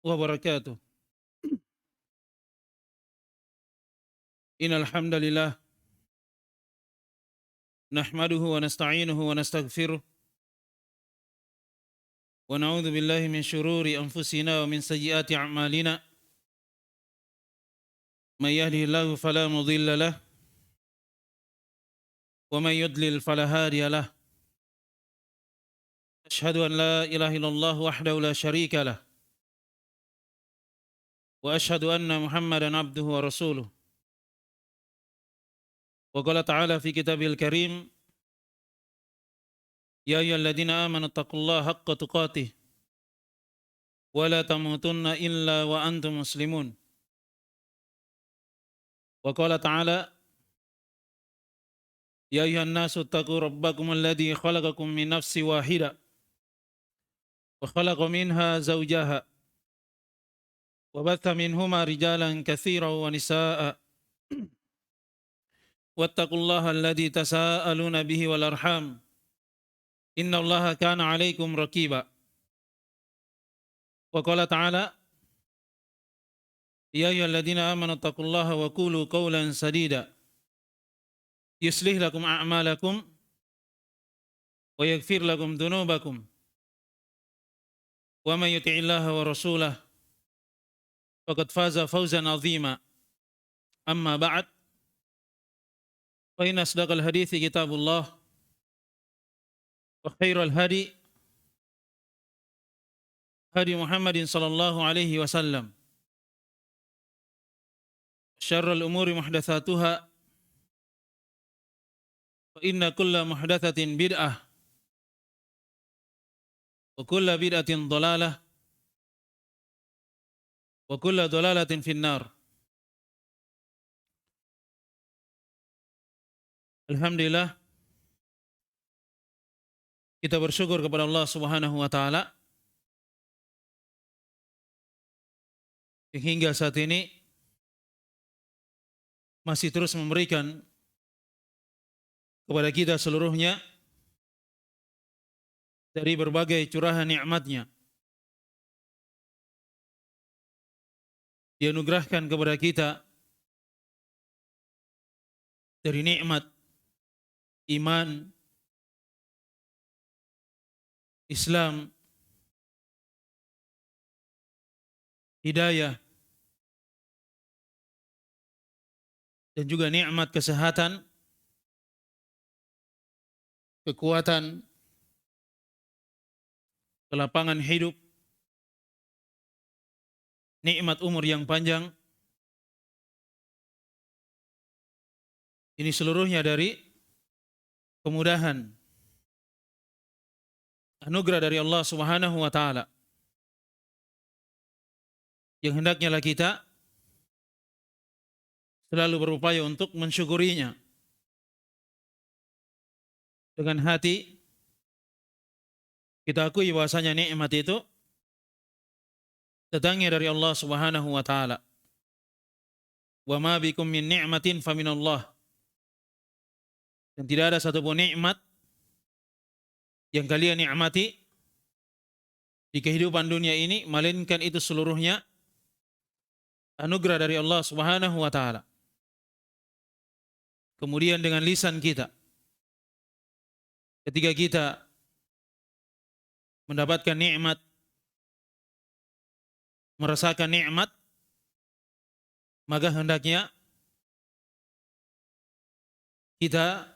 wabarakatuh. Innal hamdalillah nahmaduhu wa nasta'inuhu wa nastaghfiruh wa na'udzu billahi min syururi anfusina wa min sayyiati a'malina. May yahdihillahu fala mudilla lahu wa may yudlil fala hadiya lahu. Asyhadu an la ilaha illallah wahdahu la syarika lahu wa asyhadu anna Muhammadan abduhu wa rasuluh. Wa qala ta'ala fi kitabil karim, ya ayyuhalladzina amanu taqullaha haqqa tuqatih wa la tamutunna illa wa antum muslimun. Wa qala ta'ala, ya ayyuhan nasu taqu rabbakum alladzi khalaqakum min nafsin wahidah wa khalaqa minha zawjaha wa batha minhuma rijalan katsiran wa nisaa'a wattaqullaha alladzi tasaaluna bihi wal arham innallaha kana 'alaikum raqiba. Wa qala ta'ala, ya ayyuhalladzina amanu taqullaha wa qulu qawlan sadida yuslih lakum a'malakum wa yaghfir lakum dhunubakum wa may yuti'illaha wa rasulahu faqad faza fawzan 'azima. Amma ba'd, fa inna asdaqal hadithi kitabullah wa khairal hadi hadi Muhammadin sallallahu alaihi wasallam. Syarrul umuri muhdatsatuha fa inna kulla muhdatsatin bid'ah wa kulla bid'atin dhalalah wa kulla dhalalatin finnar. Alhamdulillah, kita bersyukur kepada Allah Subhanahu wa taala yang hingga saat ini masih terus memberikan kepada kita seluruhnya dari berbagai curahan nikmat-Nya. Dia anugerahkan kepada kita dari nikmat iman, Islam, hidayah, dan juga nikmat kesehatan, kekuatan, kelapangan hidup, nikmat umur yang panjang. Ini seluruhnya dari kemudahan, anugerah dari Allah Subhanahu wa taala yang hendaknya lah kita selalu berupaya untuk mensyukurinya dengan hati. Kita akui bahwasanya nikmat itu datangnya dari Allah Subhanahu wa taala. Wa ma bikum min ni'matin faminallah. Dan tidak ada satupun nikmat yang kalian nikmati di kehidupan dunia ini melainkan itu seluruhnya anugerah dari Allah Subhanahu wa taala. Kemudian dengan lisan kita, ketika kita mendapatkan nikmat, merasakan nikmat, maka hendaknya kita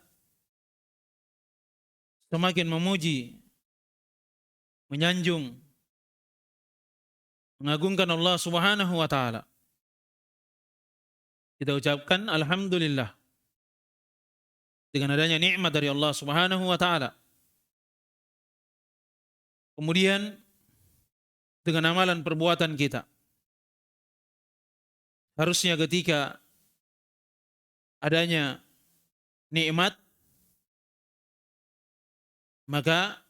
semakin memuji, menyanjung, mengagungkan Allah Subhanahu wa taala. Kita ucapkan alhamdulillah dengan adanya nikmat dari Allah Subhanahu wa taala. Kemudian dengan amalan perbuatan kita, harusnya ketika adanya nikmat maka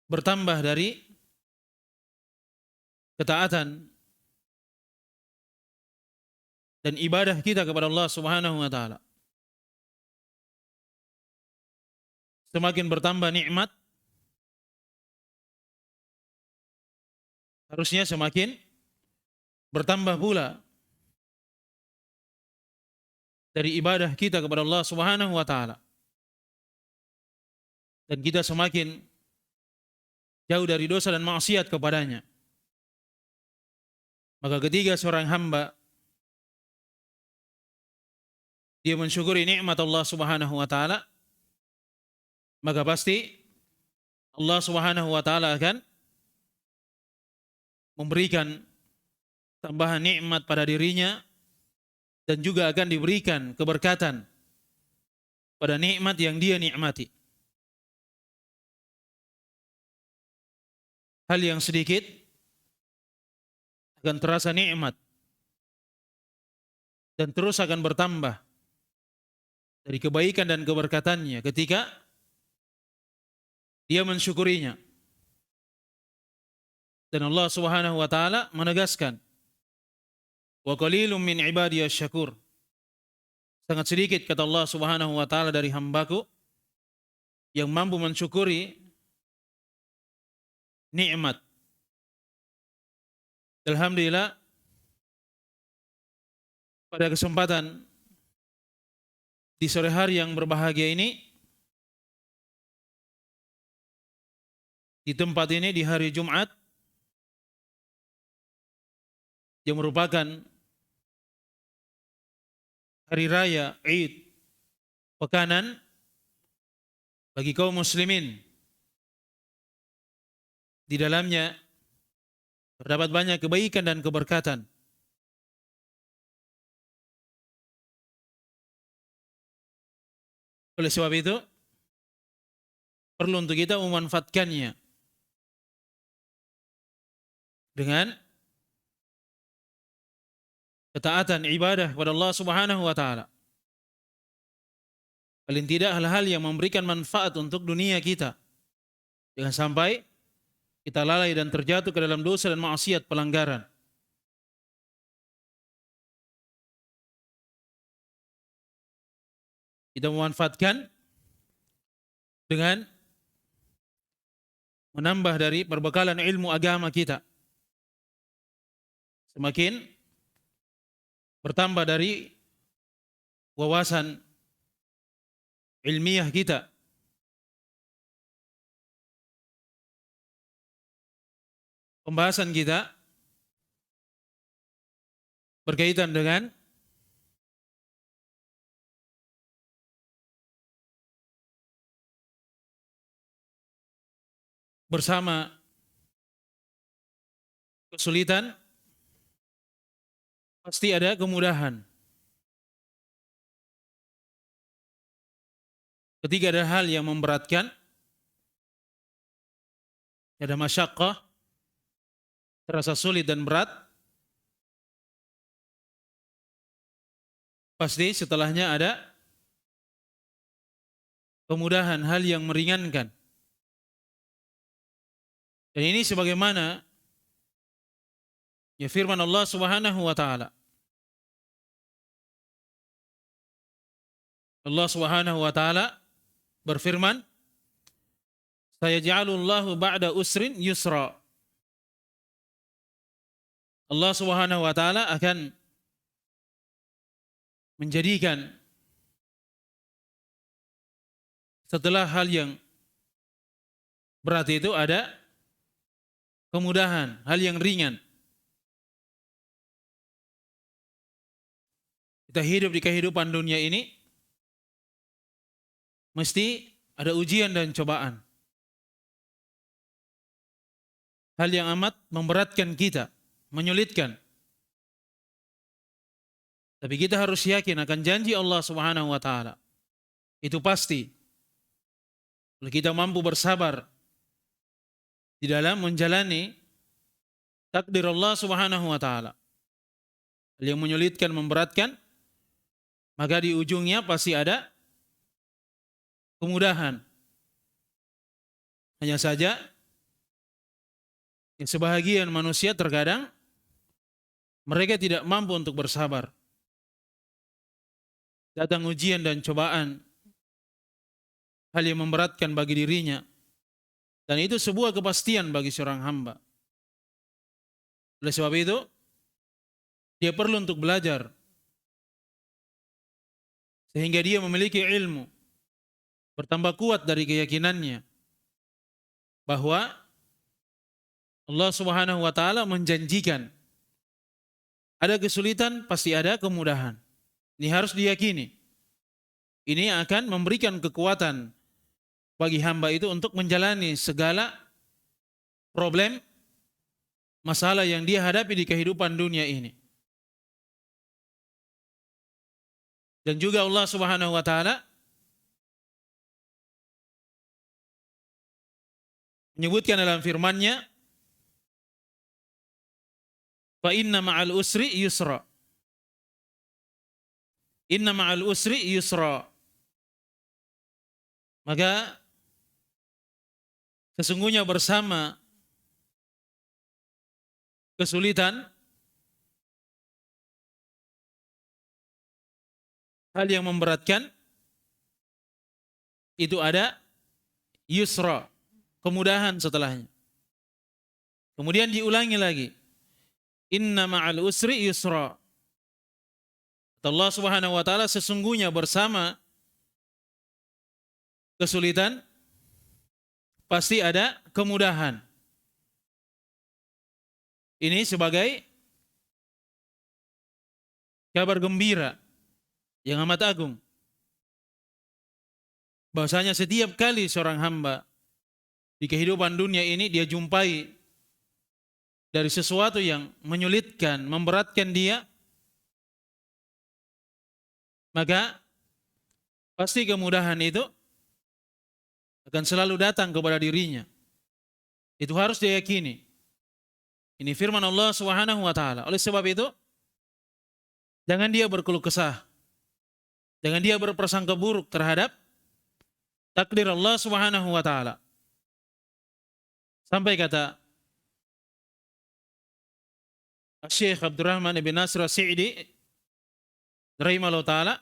bertambah dari ketaatan dan ibadah kita kepada Allah Subhanahu wa taala. Semakin bertambah nikmat, harusnya semakin bertambah pula dari ibadah kita kepada Allah Subhanahu wa taala. Dan kita semakin jauh dari dosa dan maksiat kepadanya. Maka ketika seorang hamba dia mensyukuri nikmat Allah Subhanahu wa taala, maka pasti Allah Subhanahu wa taala akan memberikan tambahan nikmat pada dirinya dan juga akan diberikan keberkatan pada nikmat yang dia nikmati. Hal yang sedikit akan terasa nikmat dan terus akan bertambah dari kebaikan dan keberkatannya ketika dia mensyukurinya. Dan Allah Subhanahu wa taala menegaskan, "Wa qalilum min ibadiyasy syakur." Sangat sedikit kata Allah Subhanahu wa taala dari hambaku yang mampu mensyukuri nikmat. Alhamdulillah, pada kesempatan di sore hari yang berbahagia ini, di tempat ini di hari Jumat yang merupakan hari raya Id pekanan bagi kaum muslimin. Di dalamnya terdapat banyak kebaikan dan keberkatan. Oleh sebab itu, perlu untuk kita memanfaatkannya dengan ketaatan ibadah kepada Allah Subhanahu wa taala. Paling tidak hal-hal yang memberikan manfaat untuk dunia kita. Jangan sampai kita lalai dan terjatuh ke dalam dosa dan maksiat pelanggaran. Kita memanfaatkan dengan menambah dari perbekalan ilmu agama kita. Semakin bertambah dari wawasan ilmiah kita. Pembahasan kita berkaitan dengan bersama kesulitan pasti ada kemudahan. Ketika ada hal yang memberatkan, ada masyaqqah, terasa sulit dan berat, pasti setelahnya ada kemudahan, hal yang meringankan. Dan ini sebagaimana ya firman Allah Subhanahu wa taala. Allah Subhanahu wa taala berfirman, "Sayaj'alullahu ba'da usrin yusra." Allah Subhanahu wa taala akan menjadikan setelah hal yang berat itu ada kemudahan, hal yang ringan. Kita hidup di kehidupan dunia ini mesti ada ujian dan cobaan. Hal yang amat memberatkan kita, menyulitkan. Tapi kita harus yakin akan janji Allah Subhanahu wa taala. Itu pasti. Kalau kita mampu bersabar di dalam menjalani takdir Allah Subhanahu wa taala. Hal yang menyulitkan, memberatkan, maka di ujungnya pasti ada kemudahan. Hanya saja sebahagian manusia terkadang mereka tidak mampu untuk bersabar. Datang ujian dan cobaan, hal yang memberatkan bagi dirinya, dan itu sebuah kepastian bagi seorang hamba. Oleh sebab itu, dia perlu untuk belajar sehingga dia memiliki ilmu, bertambah kuat dari keyakinannya bahwa Allah Subhanahu wa taala menjanjikan ada kesulitan pasti ada kemudahan. Ini harus diyakini. Ini akan memberikan kekuatan bagi hamba itu untuk menjalani segala problem, masalah yang dia hadapi di kehidupan dunia ini. Dan juga Allah Subhanahu wa taala menyebutkan dalam firman-Nya, "Fa inna ma'al usri yusra." Inna ma'al usri yusra. Maka sesungguhnya bersama kesulitan, hal yang memberatkan, itu ada yusra, kemudahan setelahnya. Kemudian diulangi lagi, inna ma'al usri yusra. Allah Subhanahu wa taala sesungguhnya bersama kesulitan pasti ada kemudahan. Ini sebagai kabar gembira yang amat agung, bahwasanya setiap kali seorang hamba di kehidupan dunia ini dia jumpai dari sesuatu yang menyulitkan, memberatkan dia, maka pasti kemudahan itu akan selalu datang kepada dirinya. Itu harus diyakini. Ini firman Allah Subhanahu wa taala. Oleh sebab itu, jangan dia berkeluh kesah. Jangan dia berprasangka buruk terhadap takdir Allah Subhanahu wa taala. Sampai kata Syekh Abdurrahman bin Nasir As-Sa'di rahimahullah taala,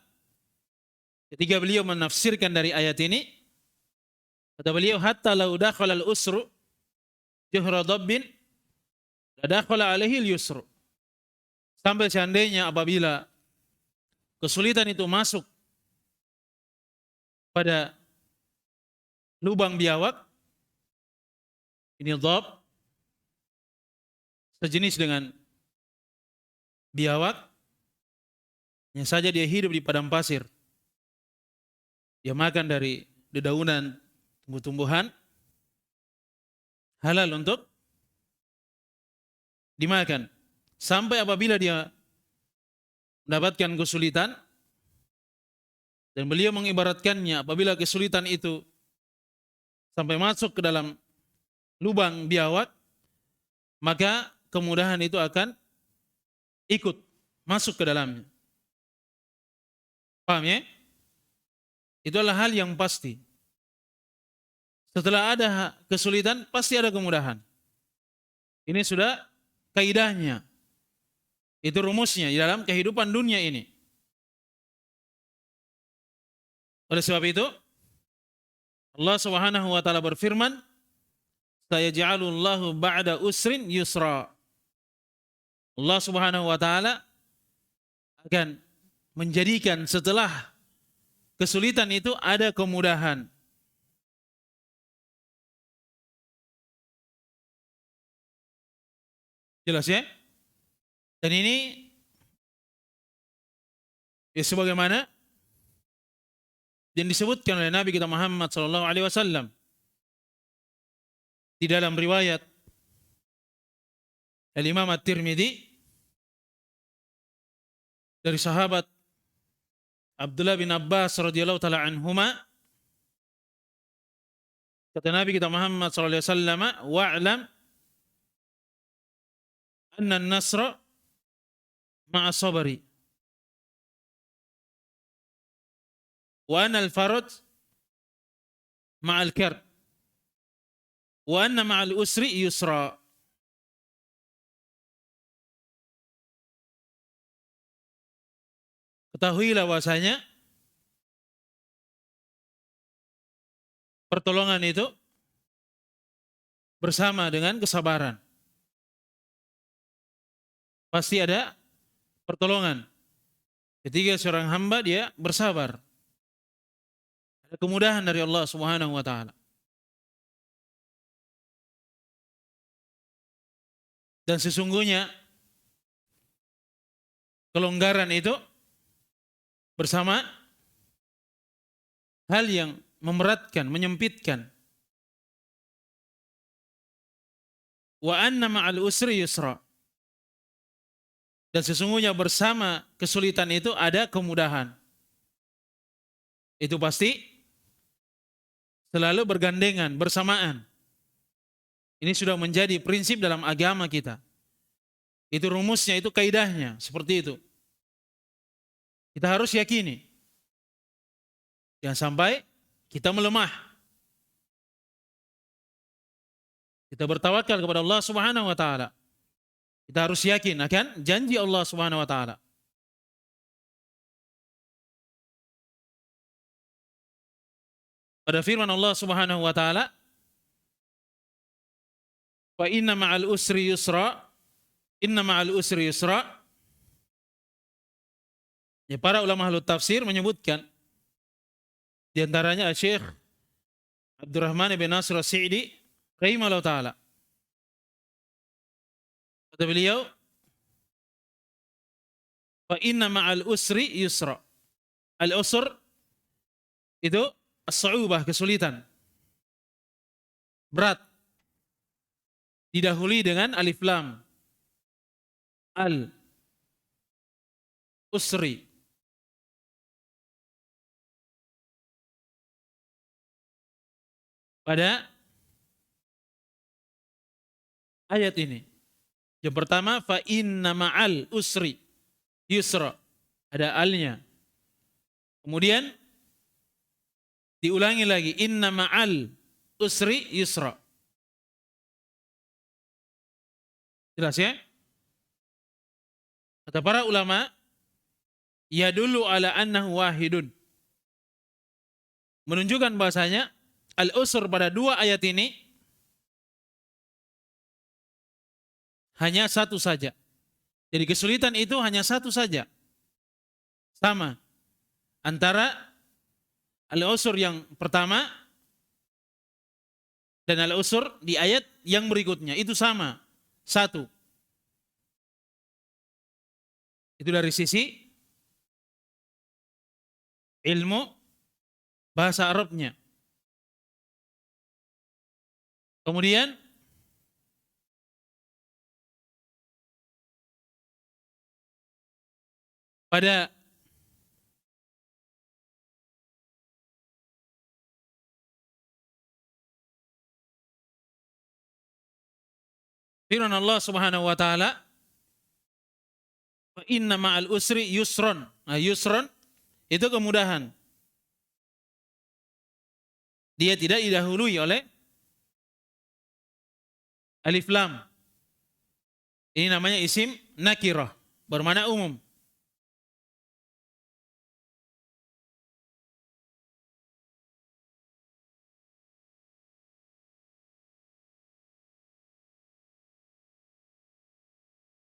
ketika beliau menafsirkan dari ayat ini, kata beliau, hatta lau dakhala al-usru juhra dabbin la dakhala alaihi al-yusru. Sampai seandainya apabila kesulitan itu masuk pada lubang biawak, ini dhab sejenis dengan biawak, hanya saja dia hidup di padang pasir. Dia makan dari dedaunan tumbuh-tumbuhan halal untuk dimakan. Sampai apabila dia mendapatkan kesulitan, dan beliau mengibaratkannya apabila kesulitan itu sampai masuk ke dalam lubang biawak, maka kemudahan itu akan ikut masuk ke dalamnya. Paham ya? Itu adalah hal yang pasti. Setelah ada kesulitan, pasti ada kemudahan. Ini sudah kaidahnya. Itu rumusnya di dalam kehidupan dunia ini. Oleh sebab itu, Allah Subhanahu wa taala berfirman, "Sayaj'alullahu ba'da usrin yusra." Allah Subhanahu wa taala akan menjadikan setelah kesulitan itu ada kemudahan. Jelas ya? Dan ini ya sebagaimana yang disebutkan oleh Nabi kita Muhammad sallallahu alaihi wasallam di dalam riwayat Al-Imam At-Tirmidzi dari sahabat Abdullah bin Abbas radhiyallahu taala anhuma, kata Nabi kita Muhammad sallallahu alaihi wasallam, wa'lam anna an-nasra ma'a sabri wa anna al-faraj ma'al karb wa anna ma'al usri yusra. Ketahuilah bahwasanya pertolongan itu bersama dengan kesabaran. pasti ada pertolongan. Ketika seorang hamba dia bersabar, ada kemudahan dari Allah Subhanahu wa taala. Dan sesungguhnya kelonggaran itu bersama hal yang memberatkan, menyempitkan. Wa anna ma'al usri yusra. Dan sesungguhnya bersama kesulitan itu ada kemudahan. Itu pasti selalu bergandengan, bersamaan. Ini sudah menjadi prinsip dalam agama kita. Itu rumusnya, itu kaidahnya, seperti itu. Kita harus yakini. Jangan sampai kita melemah. Kita bertawakal kepada Allah Subhanahu wa taala. Kita harus yakin akan janji Allah Subhanahu wa taala. Pada firman Allah Subhanahu wa taala, "Fa inna ma'al usri yusra." Inna ma'al usri yusra. Ya, para ulama ahli tafsir menyebutkan di antaranya Syekh Abdurrahman bin Nasir As-Sa'di rahimahullah taala. Kata beliau, "Fa inna ma'al usri yusra." Al-usr itu as-su'ubah, kesulitan. Berat. Didahului dengan alif lam. Al-usri. Pada ayat ini. Yang pertama, fa inna ma'al usri yusra. Ada alnya. Kemudian diulangi lagi, inna ma'al usri yusra. Jelas ya? Kata para ulama, yadullu ala annahu wahidun. Menunjukkan bahasanya al-usr pada dua ayat ini hanya satu saja. Jadi kesulitan itu hanya satu saja. Sama antara al-usr yang pertama dan al-usr di ayat yang berikutnya. Itu sama. Satu. Itu dari sisi ilmu bahasa Arabnya. Kemudian pada firman Allah Subhanahu wa taala, "Fa inna ma'al usri yusron." Nah, yusron itu kemudahan. Dia tidak didahului oleh alif lam. Ini namanya isim nakirah, bermakna umum.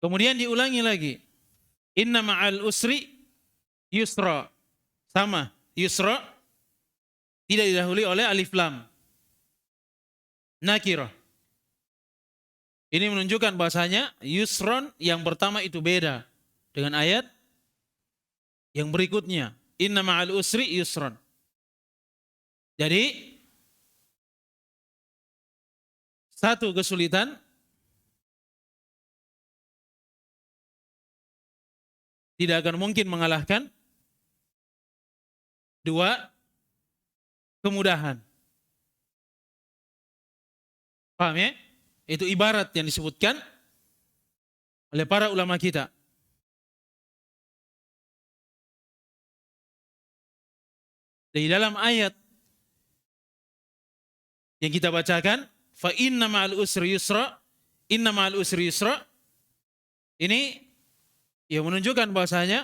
Kemudian diulangi lagi. Inna ma'al usri yusra. Sama, yusra tidak didahului oleh alif lam. Nakirah. Ini menunjukkan bahasanya yusron yang pertama itu beda dengan ayat yang berikutnya. Inna ma'al usri yusron. Jadi satu kesulitan tidak akan mungkin mengalahkan dua kemudahan. Paham ya? Itu ibarat yang disebutkan oleh para ulama kita. Di dalam ayat yang kita bacakan, fa inna ma'al usri yusra, inna ma'al usri yusra, ini yang menunjukkan bahasanya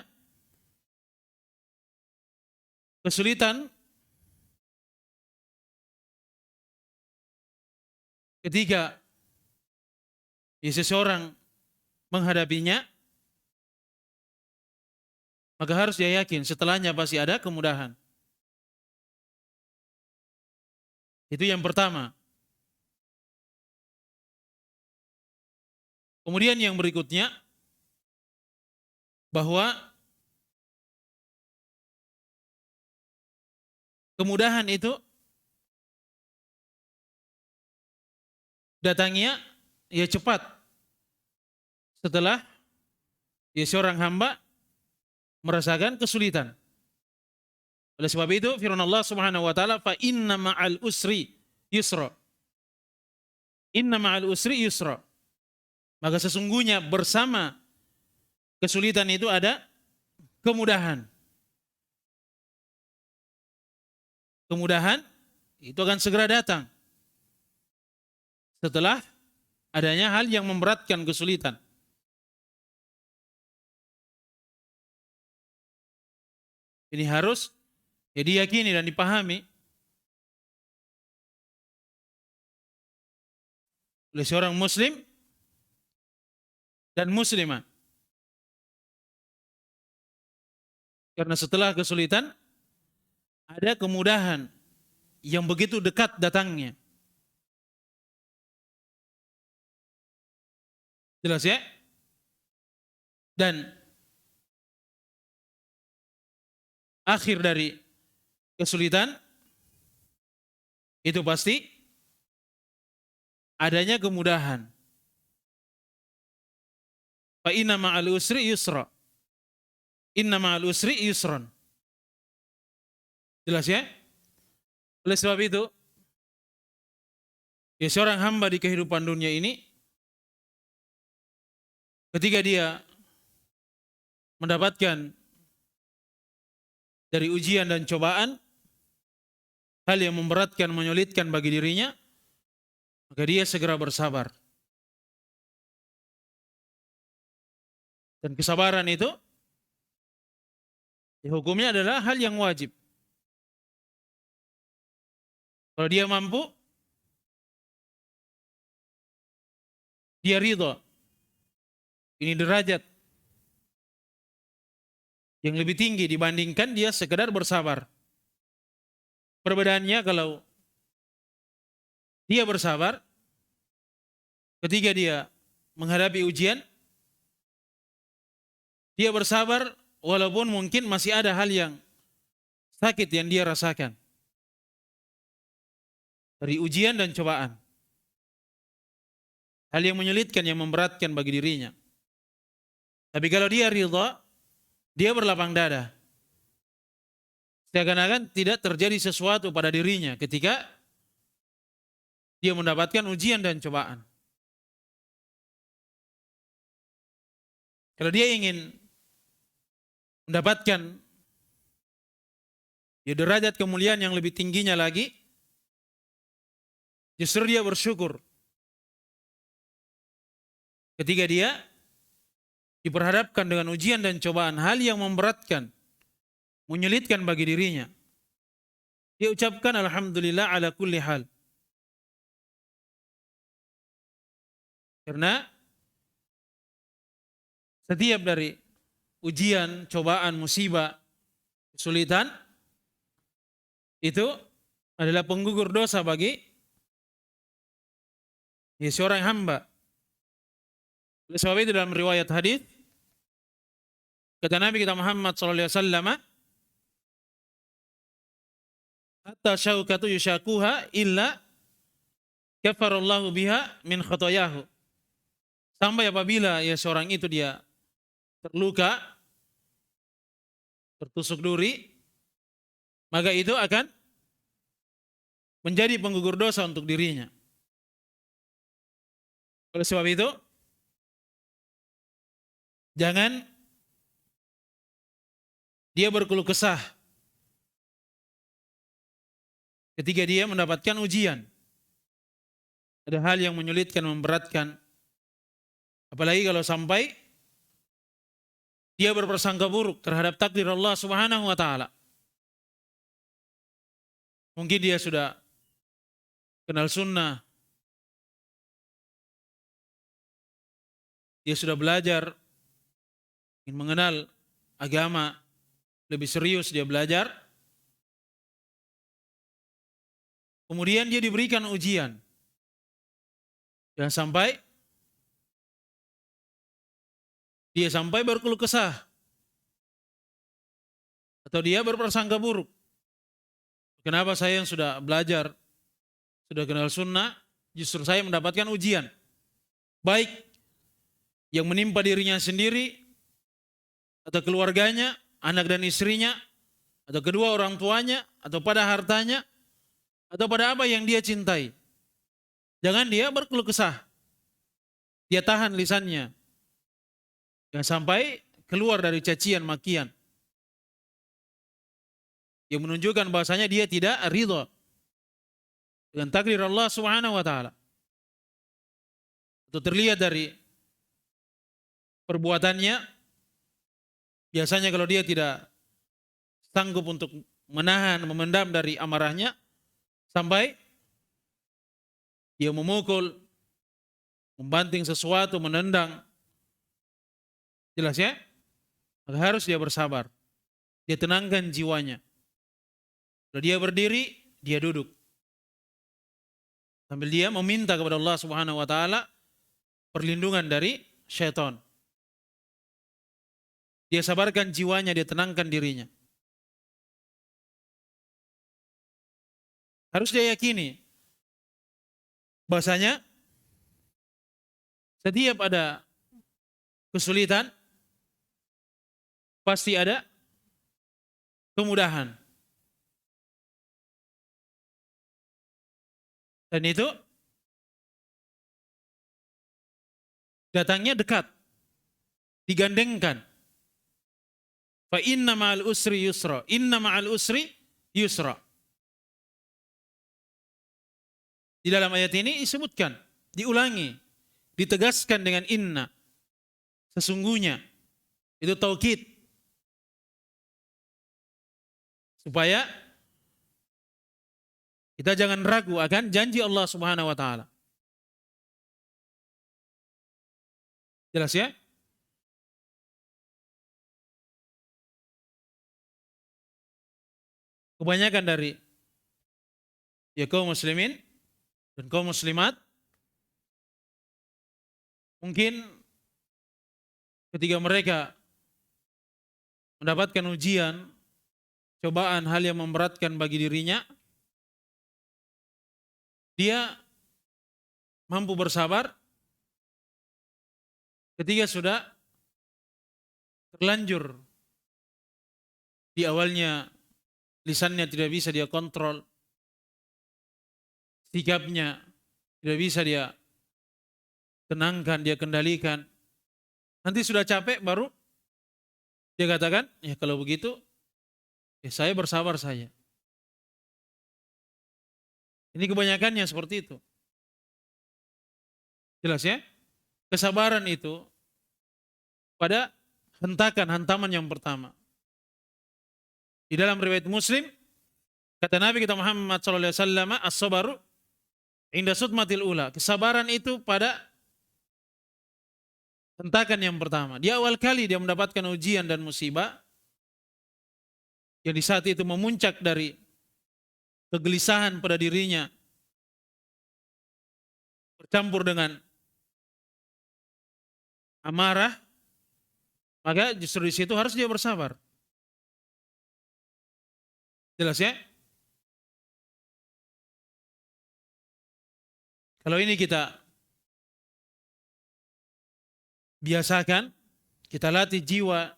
kesulitan ketika seseorang menghadapinya maka harus dia yakin setelahnya pasti ada kemudahan. Itu yang pertama. Kemudian yang berikutnya, bahwa kemudahan itu datangnya ya cepat setelah ya seorang hamba merasakan kesulitan. Oleh sebab itu firman Allah Subhanahu wa taala, fa inna ma'al usri yusra. Inna ma'al usri yusra. Maka sesungguhnya bersama kesulitan itu ada kemudahan. Kemudahan itu akan segera datang setelah adanya hal yang memberatkan kesulitan. Ini harus ya diyakini dan dipahami oleh seorang muslim dan muslimah. Karena setelah kesulitan ada kemudahan yang begitu dekat datangnya. Jelas ya? Dan akhir dari kesulitan itu pasti adanya kemudahan. Fa inna ma'al usri yusra. Inna ma'al usri yusran. Jelas ya? Oleh sebab itu, ya seorang hamba di kehidupan dunia ini, ketika dia mendapatkan dari ujian dan cobaan, hal yang memberatkan, menyulitkan bagi dirinya, maka dia segera bersabar. Dan kesabaran itu, ya hukumnya adalah hal yang wajib. Kalau dia mampu, dia ridha. Ini derajat yang lebih tinggi dibandingkan dia sekedar bersabar. Perbedaannya kalau dia bersabar, ketika dia menghadapi ujian, dia bersabar walaupun mungkin masih ada hal yang sakit yang dia rasakan dari ujian dan cobaan. Hal yang menyulitkan, yang memberatkan bagi dirinya. Tapi kalau dia ridha, dia berlapang dada. Seakan-akan tidak terjadi sesuatu pada dirinya ketika dia mendapatkan ujian dan cobaan. Kalau dia ingin mendapatkan ya derajat kemuliaan yang lebih tingginya lagi, justru dia bersyukur ketika dia diperhadapkan dengan ujian dan cobaan, hal yang memberatkan, menyulitkan bagi dirinya. Dia ucapkan alhamdulillah ala kulli hal. Karena setiap dari ujian, cobaan, musibah, kesulitan itu adalah penggugur dosa bagi ya, seorang hamba. Oleh sebab itu dalam riwayat hadis kata Nabi kita Muhammad sallallahu alaihi wasallam, hatta syaukatu yushakuha illa kafarallahu biha min khotoyahu. Sampai apabila ya seorang itu dia terluka, tertusuk duri, maka itu akan menjadi penggugur dosa untuk dirinya. Oleh sebab itu, jangan dia berkeluh kesah ketika dia mendapatkan ujian. Ada hal yang menyulitkan, memberatkan. Apalagi kalau sampai dia berprasangka buruk terhadap takdir Allah Subhanahu wa taala. Mungkin dia sudah kenal sunnah, dia sudah belajar, ingin mengenal agama, lebih serius dia belajar, kemudian dia diberikan ujian. Jangan sampai dia sampai berkeluh kesah atau dia berprasangka buruk. Kenapa saya yang sudah belajar, sudah kenal sunnah, justru saya mendapatkan ujian. Baik yang menimpa dirinya sendiri, atau keluarganya, anak dan istrinya, atau kedua orang tuanya, atau pada hartanya, atau pada apa yang dia cintai. Jangan dia berkeluh kesah. Dia tahan lisannya. Jangan sampai keluar dari cacian makian yang menunjukkan bahasanya dia tidak ridha dengan takdir Allah Subhanahu wa taala. Itu terlihat dari perbuatannya. Biasanya kalau dia tidak sanggup untuk menahan, memendam dari amarahnya, sampai dia memukul, membanting sesuatu, menendang. Jelas ya? Maka harus dia bersabar. Dia tenangkan jiwanya. Kalau dia berdiri, dia duduk. Sambil dia meminta kepada Allah Subhanahu wa taala perlindungan dari syaitan. Dia sabarkan jiwanya, dia tenangkan dirinya. Harus dia yakini bahasanya setiap ada kesulitan pasti ada kemudahan. Dan itu datangnya dekat, digandengkan. Fa inna ma'al usri yusra, inna ma'al usri yusra. Di dalam ayat ini disebutkan, diulangi, ditegaskan dengan inna. Sesungguhnya, itu taukid. Supaya kita jangan ragu akan janji Allah Subhanahu wa taala. Jelas ya? Kebanyakan dari ya kaum muslimin dan kaum muslimat mungkin ketika mereka mendapatkan ujian, cobaan, hal yang memberatkan bagi dirinya, dia mampu bersabar ketika sudah terlanjur di awalnya lisannya tidak bisa dia kontrol, sikapnya tidak bisa dia tenangkan, dia kendalikan. Nanti sudah capek baru dia katakan, ya kalau begitu saya bersabar saja. Ini kebanyakannya seperti itu. Jelas ya? Kesabaran itu pada hantaman yang pertama. Di dalam riwayat Muslim, kata Nabi kita Muhammad SAW, as-sabaru inda sudmatil ula. Kesabaran itu pada hentakan yang pertama. Di awal kali dia mendapatkan ujian dan musibah, yang di saat itu memuncak dari kegelisahan pada dirinya, bercampur dengan amarah, maka justru di situ harus dia bersabar. Jelas ya? Kalau ini kita biasakan, kita latih jiwa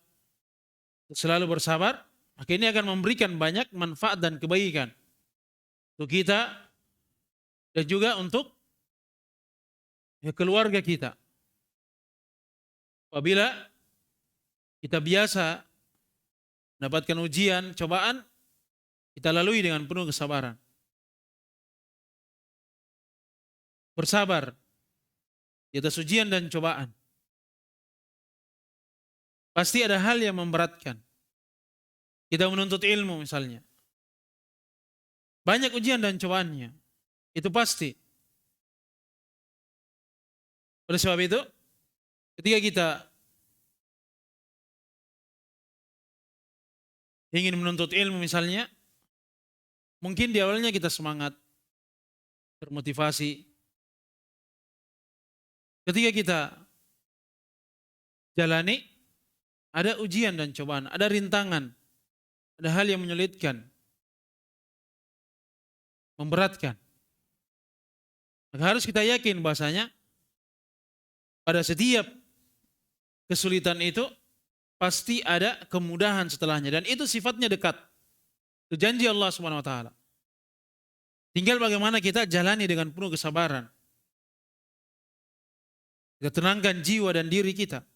selalu bersabar, maka ini akan memberikan banyak manfaat dan kebaikan untuk kita dan juga untuk keluarga kita. Apabila kita biasa mendapatkan ujian, cobaan, kita lalui dengan penuh kesabaran. Bersabar di atas ujian dan cobaan. Pasti ada hal yang memberatkan. Kita menuntut ilmu misalnya. Banyak ujian dan cobaannya. Itu pasti. Oleh sebab itu, ketika kita ingin menuntut ilmu misalnya, mungkin di awalnya kita semangat, termotivasi. Ketika kita jalani, ada ujian dan cobaan, ada rintangan, ada hal yang menyulitkan, memberatkan. Maka harus kita yakin bahasanya pada setiap kesulitan itu pasti ada kemudahan setelahnya, dan itu sifatnya dekat. Itu janji Allah Subhanahu wa taala. Tinggal bagaimana kita jalani dengan penuh kesabaran. Kita tenangkan jiwa dan diri kita.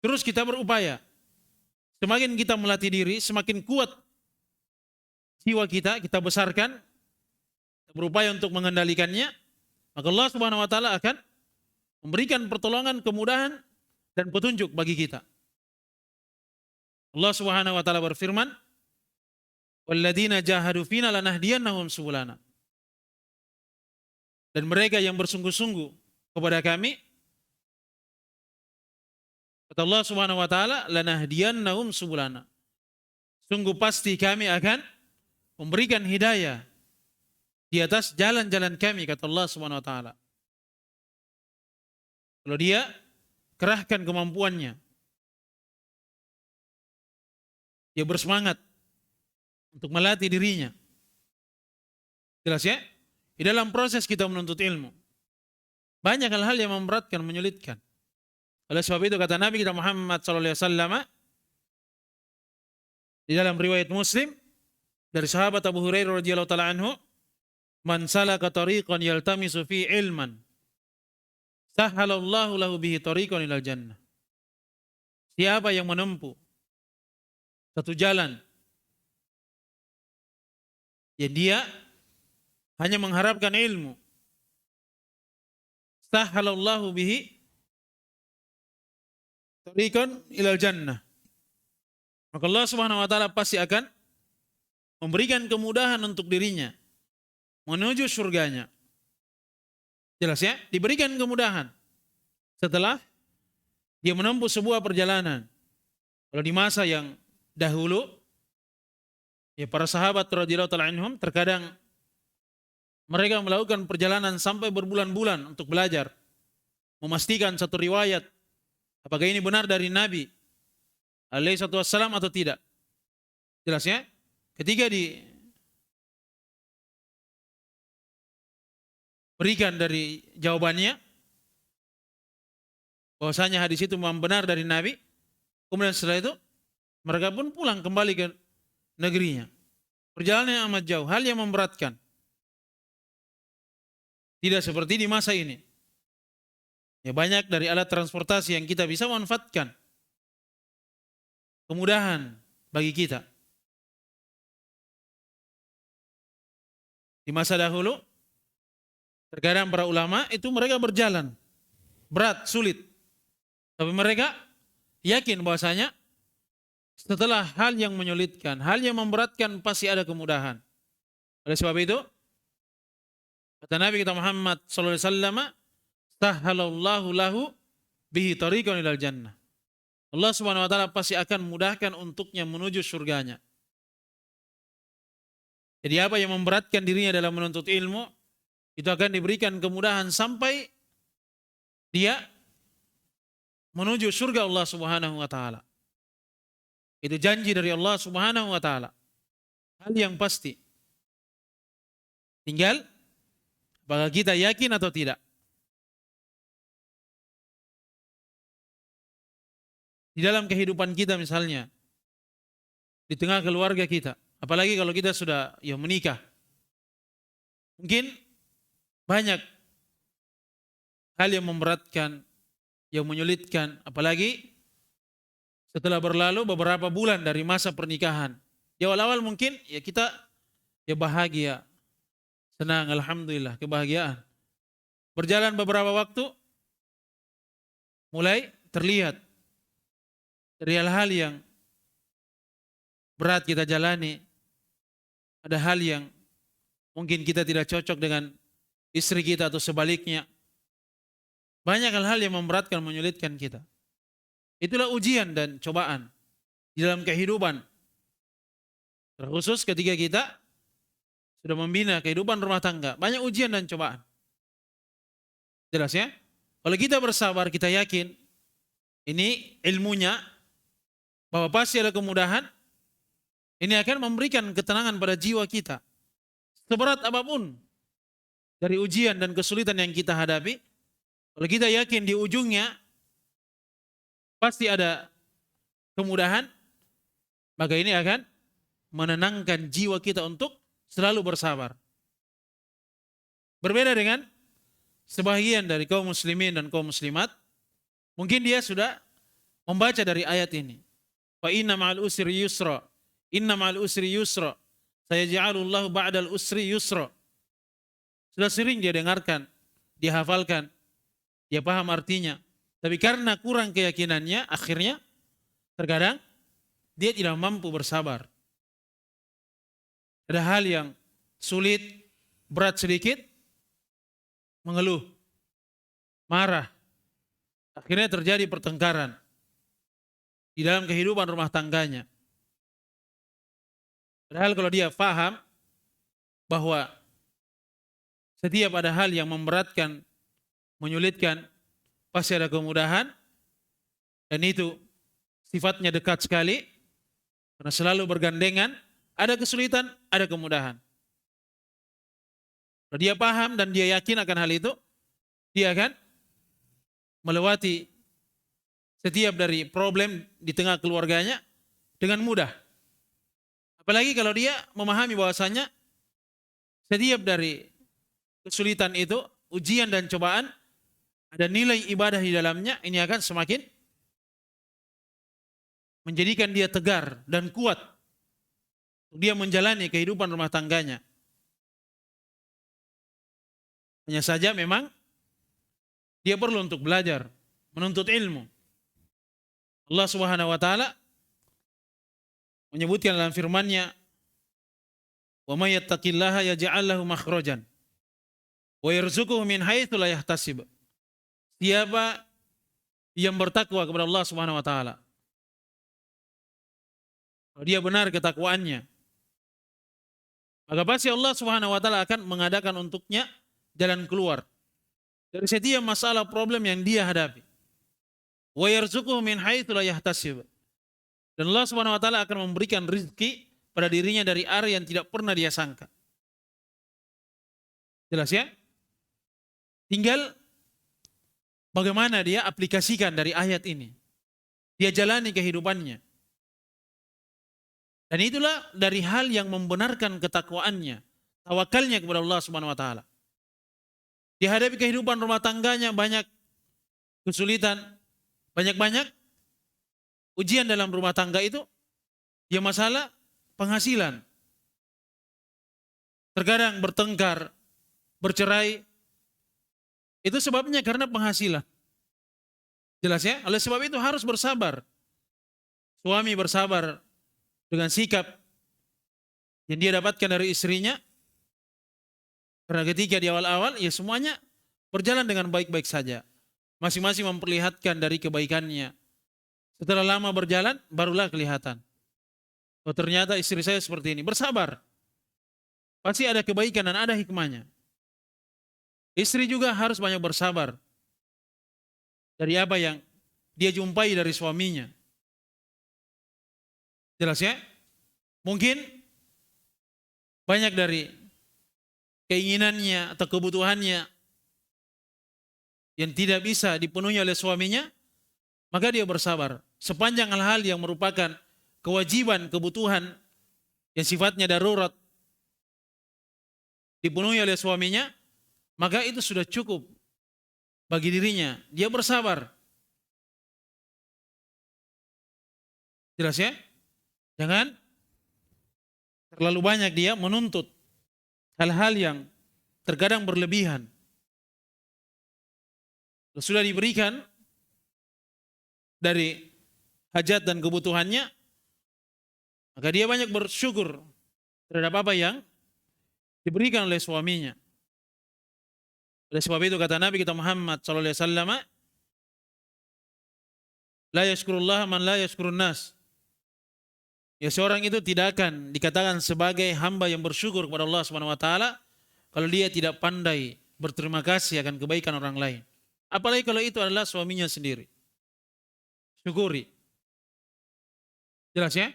Terus kita berupaya. Semakin kita melatih diri, semakin kuat jiwa kita, kita besarkan, kita berupaya untuk mengendalikannya, maka Allah Subhanahu wa taala akan memberikan pertolongan, kemudahan dan petunjuk bagi kita. Allah Subhanahu wa taala berfirman, "Walladzina jahadu fina lanahdiyannahum subulana." Dan mereka yang bersungguh-sungguh kepada kami, kata Allah Subhanahu wa taala, lanahdiyannahum subulana. Sungguh pasti kami akan memberikan hidayah di atas jalan-jalan kami, kata Allah Subhanahu wa taala. Kalau dia kerahkan kemampuannya, dia bersemangat untuk melatih dirinya. Jelas ya? Di dalam proses kita menuntut ilmu, banyak hal-hal yang memberatkan, menyulitkan. Oleh sebab itu kata Nabi kita Muhammad SAW di dalam riwayat Muslim dari sahabat Abu Hurairah radhiyallahu taala anhu, "Man salaka tariqan yaltamisu fi ilman, sahhalallahu lahu bihi tariqan ilal jannah." Siapa yang menempuh satu jalan yang dia hanya mengharapkan ilmu, sahhalallahu bihi tariqan ilal jannah, maka Allah Subhanahu wa taala pasti akan memberikan kemudahan untuk dirinya menuju surganya. Jelas ya? Diberikan kemudahan setelah dia menempuh sebuah perjalanan. Kalau di masa yang dahulu, ya para sahabat radhiyallahu taala anhum terkadang mereka melakukan perjalanan sampai berbulan-bulan untuk belajar, memastikan satu riwayat apakah ini benar dari Nabi alaihi wassalam atau tidak. Jelas ya? Ketika diberikan dari jawabannya bahwasanya hadis itu memang benar dari Nabi, kemudian setelah itu mereka pun pulang kembali ke negerinya. Perjalanan yang amat jauh, hal yang memberatkan. Tidak seperti di masa ini. Ya, banyak dari alat transportasi yang kita bisa manfaatkan. Kemudahan bagi kita. Di masa dahulu, terkadang para ulama itu mereka berjalan. Berat, sulit. Tapi mereka yakin bahwasanya setelah hal yang menyulitkan, hal yang memberatkan pasti ada kemudahan. Oleh sebab itu, kata Nabi kita Muhammad sallallahu alaihi wasallam, "Sahhalallahu lahu bihi tariqan ilal jannah." Allah Subhanahu wa taala pasti akan mudahkan untuknya menuju surganya. Jadi apa yang memberatkan dirinya dalam menuntut ilmu, itu akan diberikan kemudahan sampai dia menuju surga Allah Subhanahu wa taala. Itu janji dari Allah Subhanahu wa taala. Hal yang pasti. Tinggal apakah kita yakin atau tidak. Di dalam kehidupan kita misalnya, di tengah keluarga kita, apalagi kalau kita sudah menikah, mungkin banyak hal yang memberatkan, yang menyulitkan, apalagi setelah berlalu beberapa bulan dari masa pernikahan. Di awal-awal mungkin ya kita bahagia, senang, alhamdulillah, kebahagiaan. Berjalan beberapa waktu, mulai terlihat dari hal-hal yang berat kita jalani, ada hal yang mungkin kita tidak cocok dengan istri kita atau sebaliknya. Banyak hal-hal yang memberatkan, menyulitkan kita. Itulah ujian dan cobaan di dalam kehidupan. Terkhusus ketika kita sudah membina kehidupan rumah tangga, banyak ujian dan cobaan. Jelas ya? Kalau kita bersabar, kita yakin ini ilmunya bahwa pasti ada kemudahan, ini akan memberikan ketenangan pada jiwa kita. Seberat apapun dari ujian dan kesulitan yang kita hadapi, kalau kita yakin di ujungnya pasti ada kemudahan, maka ini akan menenangkan jiwa kita untuk selalu bersabar. Berbeda dengan sebagian dari kaum muslimin dan kaum muslimat, mungkin dia sudah membaca dari ayat ini. Fa inna ma'al usri yusra. Inna ma'al usri yusra. Sayaj'alullahu ba'dal usri yusra. Sudah sering dia dengarkan, dia hafalkan, dia paham artinya. Tapi karena kurang keyakinannya, akhirnya terkadang dia tidak mampu bersabar. Ada hal yang sulit, berat sedikit, mengeluh, marah. Akhirnya terjadi pertengkaran di dalam kehidupan rumah tangganya. Padahal kalau dia paham bahwa setiap ada hal yang memberatkan, menyulitkan, pasti ada kemudahan, dan itu sifatnya dekat sekali, karena selalu bergandengan, ada kesulitan, ada kemudahan. Kalau dia paham dan dia yakin akan hal itu, dia akan melewati setiap dari problem di tengah keluarganya dengan mudah. Apalagi kalau dia memahami bahwasanya setiap dari kesulitan itu, ujian dan cobaan, ada nilai ibadah di dalamnya, ini akan semakin menjadikan dia tegar dan kuat untuk dia menjalani kehidupan rumah tangganya. Hanya saja memang dia perlu untuk belajar, menuntut ilmu. Allah Subhanahu wa taala menyebutkan dalam firman-Nya, "Wa may yattaqillaha yaj'al lahu makhrajan wa yarzuquhu min haitsu la yahtasib." Siapa yang bertakwa kepada Allah Subhanahu wa taala, kalau dia benar ketakwaannya, maka pasti Allah Subhanahu wa taala akan mengadakan untuknya jalan keluar dari setiap masalah problem yang dia hadapi. Wa yarzuquhu min haitsu la yahtasib. Dan Allah Subhanahu wa taala akan memberikan rezeki pada dirinya dari arah yang tidak pernah dia sangka. Jelas ya? Tinggal bagaimana dia aplikasikan dari ayat ini. Dia jalani kehidupannya. Dan itulah dari hal yang membenarkan ketakwaannya, tawakalnya kepada Allah Subhanahu wa taala. Dihadapi kehidupan rumah tangganya banyak kesulitan, banyak ujian dalam rumah tangga itu, ya masalah penghasilan. Terkadang bertengkar, bercerai, itu sebabnya karena penghasilan. Jelas ya? Oleh sebab itu harus bersabar. Suami bersabar dengan sikap yang dia dapatkan dari istrinya. Karena ketika di awal-awal, ya semuanya berjalan dengan baik-baik saja. Masing-masing memperlihatkan dari kebaikannya. Setelah lama berjalan, barulah kelihatan. Oh ternyata istri saya seperti ini. Bersabar. Pasti ada kebaikan dan ada hikmahnya. Istri juga harus banyak bersabar dari apa yang dia jumpai dari suaminya. Jelas ya? Mungkin banyak dari keinginannya atau kebutuhannya yang tidak bisa dipenuhi oleh suaminya, maka dia bersabar. Sepanjang hal-hal yang merupakan kewajiban, kebutuhan yang sifatnya darurat dipenuhi oleh suaminya, maka itu sudah cukup bagi dirinya. Dia bersabar. Jelas ya? Jangan terlalu banyak dia menuntut hal-hal yang terkadang berlebihan. Sudah diberikan dari hajat dan kebutuhannya, maka dia banyak bersyukur terhadap apa yang diberikan oleh suaminya. Oleh sebab itu kata Nabi kita Muhammad SAW, la yashkurullah man la yashkurun nas. Ya seorang itu tidak akan dikatakan sebagai hamba yang bersyukur kepada Allah Subhanahu wa taala kalau dia tidak pandai berterima kasih akan kebaikan orang lain. Apalagi kalau itu adalah suaminya sendiri. Syukuri. Jelas ya?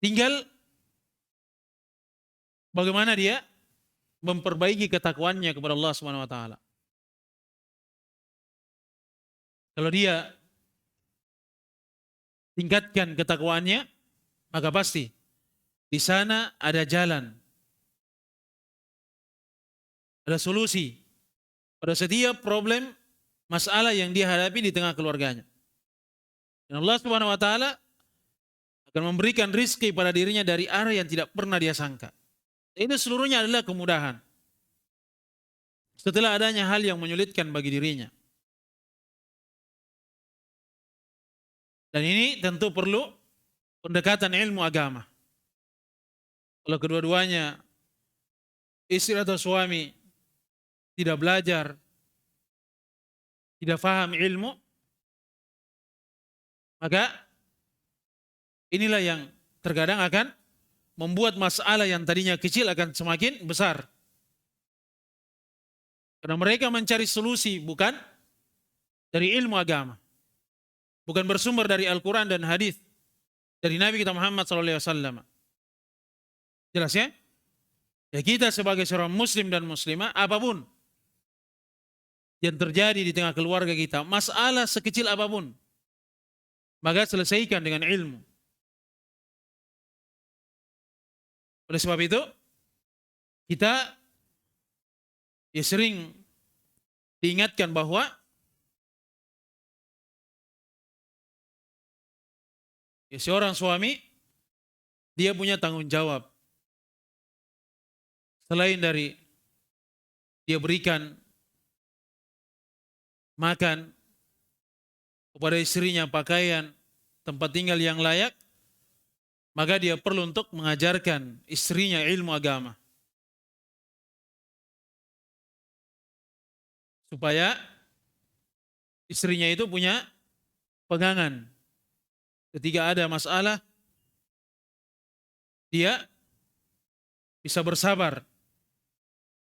Tinggal bagaimana dia memperbaiki ketakwaannya kepada Allah Subhanahu wa taala. Kalau dia tingkatkan ketakwaannya, maka pasti di sana ada jalan, ada solusi pada setiap problem, masalah yang dia hadapi di tengah keluarganya. Dan Allah Subhanahu wa taala akan memberikan rizki pada dirinya dari arah yang tidak pernah dia sangka. Ini seluruhnya adalah kemudahan. Setelah adanya hal yang menyulitkan bagi dirinya. Dan ini tentu perlu pendekatan ilmu agama. Kalau kedua-duanya, istri atau suami, tidak belajar, tidak faham ilmu, maka inilah yang terkadang akan membuat masalah yang tadinya kecil akan semakin besar. Karena mereka mencari solusi bukan dari ilmu agama. Bukan bersumber dari Al-Quran dan hadis dari Nabi kita Muhammad SAW. Jelas ya? Ya kita sebagai seorang muslim dan muslimah, apapun yang terjadi di tengah keluarga kita, masalah sekecil apapun, maka selesaikan dengan ilmu. Oleh sebab itu, kita ya sering diingatkan bahwa ya seorang suami, dia punya tanggung jawab. Selain dari dia berikan makan kepada istrinya, pakaian, tempat tinggal yang layak, maka dia perlu untuk mengajarkan istrinya ilmu agama. Supaya istrinya itu punya pegangan. Ketika ada masalah, dia bisa bersabar.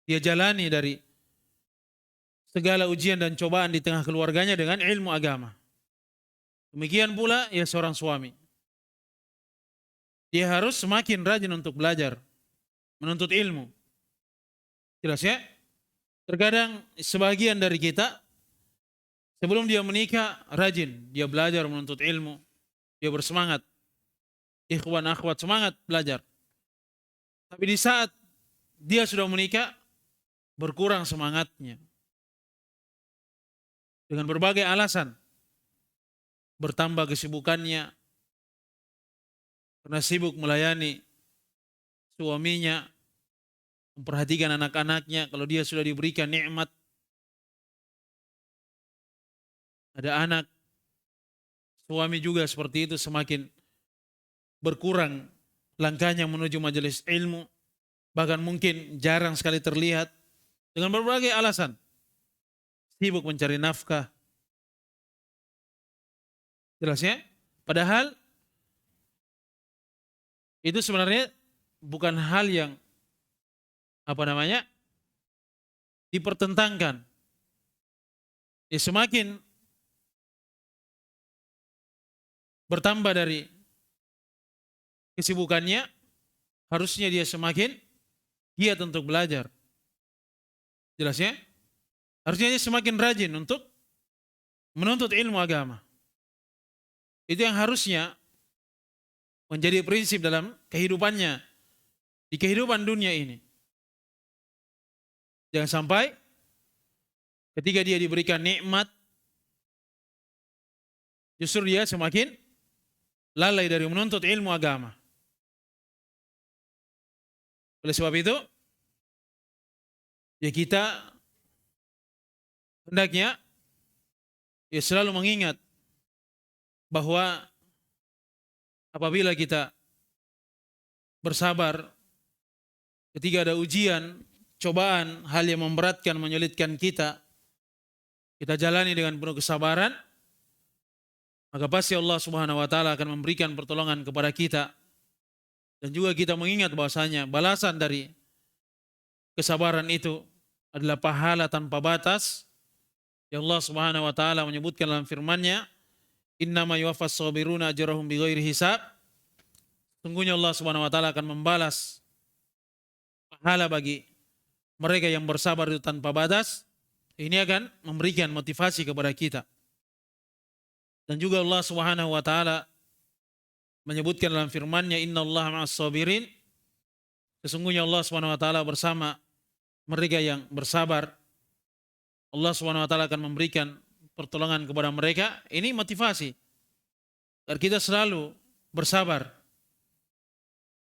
Dia jalani dari segala ujian dan cobaan di tengah keluarganya dengan ilmu agama. Demikian pula ya seorang suami. Dia harus semakin rajin untuk belajar, menuntut ilmu. Jelas ya? Terkadang sebagian dari kita sebelum dia menikah rajin, dia belajar menuntut ilmu, dia bersemangat. Ikhwan akhwat semangat belajar. Tapi di saat dia sudah menikah, berkurang semangatnya. Dengan berbagai alasan. Bertambah kesibukannya, karena sibuk melayani suaminya, memperhatikan anak-anaknya. Kalau dia sudah diberikan nikmat, ada anak, suami juga seperti itu, semakin berkurang langkahnya menuju majelis ilmu, bahkan mungkin jarang sekali terlihat, dengan berbagai alasan. Sibuk mencari nafkah. Jelas ya? Padahal itu sebenarnya bukan hal yang dipertentangkan. Ya semakin bertambah dari kesibukannya, harusnya dia semakin giat untuk belajar. Jelas ya? Harusnya dia semakin rajin untuk menuntut ilmu agama. Itu yang harusnya menjadi prinsip dalam kehidupannya, di kehidupan dunia ini. Jangan sampai ketika dia diberikan nikmat, justru dia semakin lalai dari menuntut ilmu agama. Oleh sebab itu, ya kita hendaknya ya selalu mengingat bahwa apabila kita bersabar ketika ada ujian, cobaan, hal yang memberatkan, menyulitkan kita, kita jalani dengan penuh kesabaran, maka pasti Allah Subhanahu wa taala akan memberikan pertolongan kepada kita. Dan juga kita mengingat bahwasanya balasan dari kesabaran itu adalah pahala tanpa batas. Ya Allah Subhanahu wa taala menyebutkan dalam firman-Nya, "Innama yuwaffas sabiruna ajrahum bighairi hisab." Sungguhnya Allah Subhanahu wa taala akan membalas pahala bagi mereka yang bersabar itu tanpa batas. Ini akan memberikan motivasi kepada kita. Dan juga Allah Subhanahu wa taala menyebutkan dalam firman-Nya, "Innallaha ma'as sabirin." Sesungguhnya Allah Subhanahu wa taala bersama mereka yang bersabar. Allah Subhanahu wa taala akan memberikan pertolongan kepada mereka. Ini motivasi agar kita selalu bersabar.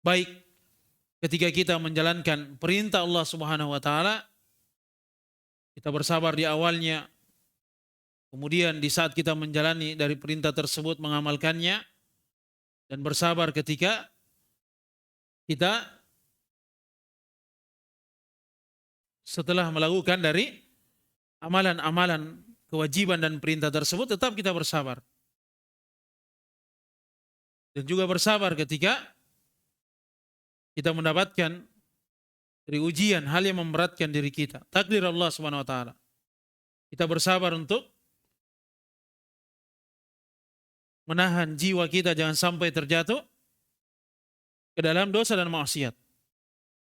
Baik ketika kita menjalankan perintah Allah Subhanahu wa taala, kita bersabar di awalnya. Kemudian di saat kita menjalani dari perintah tersebut, mengamalkannya, dan bersabar ketika kita setelah melakukan dari amalan-amalan kewajiban dan perintah tersebut, tetap kita bersabar. Dan juga bersabar ketika kita mendapatkan dari ujian, hal yang memberatkan diri kita. Takdir Allah Subhanahu wa taala. Kita bersabar untuk menahan jiwa kita jangan sampai terjatuh ke dalam dosa dan maksiat.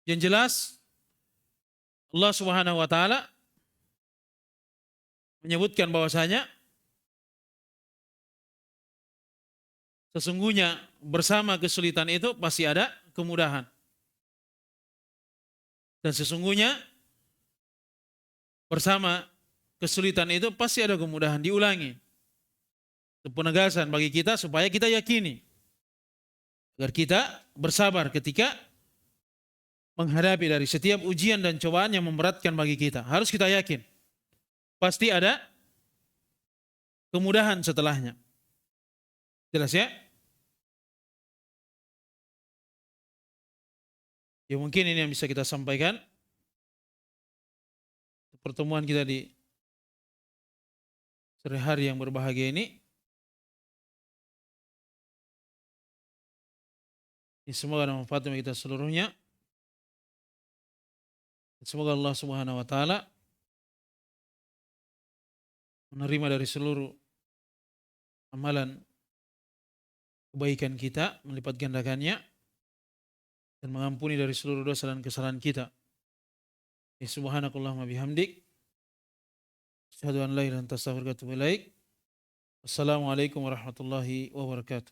Yang jelas Allah Subhanahu wa taala menyebutkan bahwasanya sesungguhnya bersama kesulitan itu pasti ada kemudahan. Dan sesungguhnya bersama kesulitan itu pasti ada kemudahan. Diulangi. Itu penegasan bagi kita supaya kita yakini. Agar kita bersabar ketika menghadapi dari setiap ujian dan cobaan yang memberatkan bagi kita. Harus kita yakin. Pasti ada kemudahan setelahnya. Jelas ya? Ya mungkin ini yang bisa kita sampaikan. Pertemuan kita di sore hari yang berbahagia ini. Semoga ada manfaat bagi kita seluruhnya. Semoga Allah Subhanahu wa taala menerima dari seluruh amalan kebaikan kita, melipat gandakannya, dan mengampuni dari seluruh dosa dan kesalahan kita. Subhanakallahumma bihamdik, asyhadu an la ilaha illa anta astaghfiruka wa atubu ilaik. Wassalamualaikum warahmatullahi wabarakatuh.